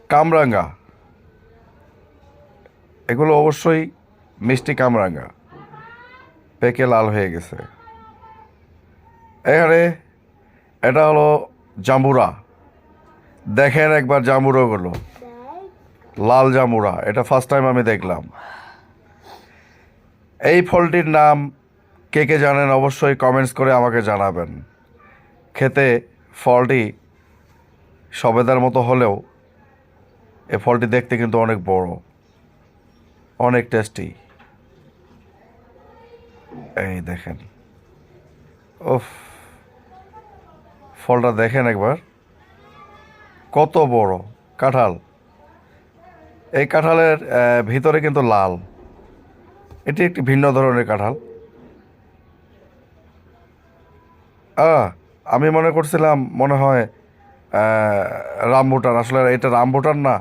কামরাঙ্গা, এগুলো অবশ্যই মিষ্টি কামরাঙ্গা, পেকে লাল হয়ে গেছে। এখানে এটা হলো জাম্বুরা, দেখেন একবার জাম্বুরাগুলো, লাল জাম্বুরা, এটা ফার্স্ট টাইম আমি দেখলাম। এই ফলটির নাম কে কে জানেন অবশ্যই কমেন্টস করে আমাকে জানাবেন। খেতে ফলটি সবেদার মতো হলেও এ ফলটি দেখতে কিন্তু অনেক বড়, অনেক টেস্টি। এই দেখেন, উফ, ফলটা দেখেন একবার কত বড় কাঁঠাল। এই কাঁঠালের ভিতরে কিন্তু লাল, এটি একটি ভিন্ন ধরনের কাঁঠাল। আমি মনে করছিলাম মনে হয় রামবুটান, আসলে এটা রামবুটান না।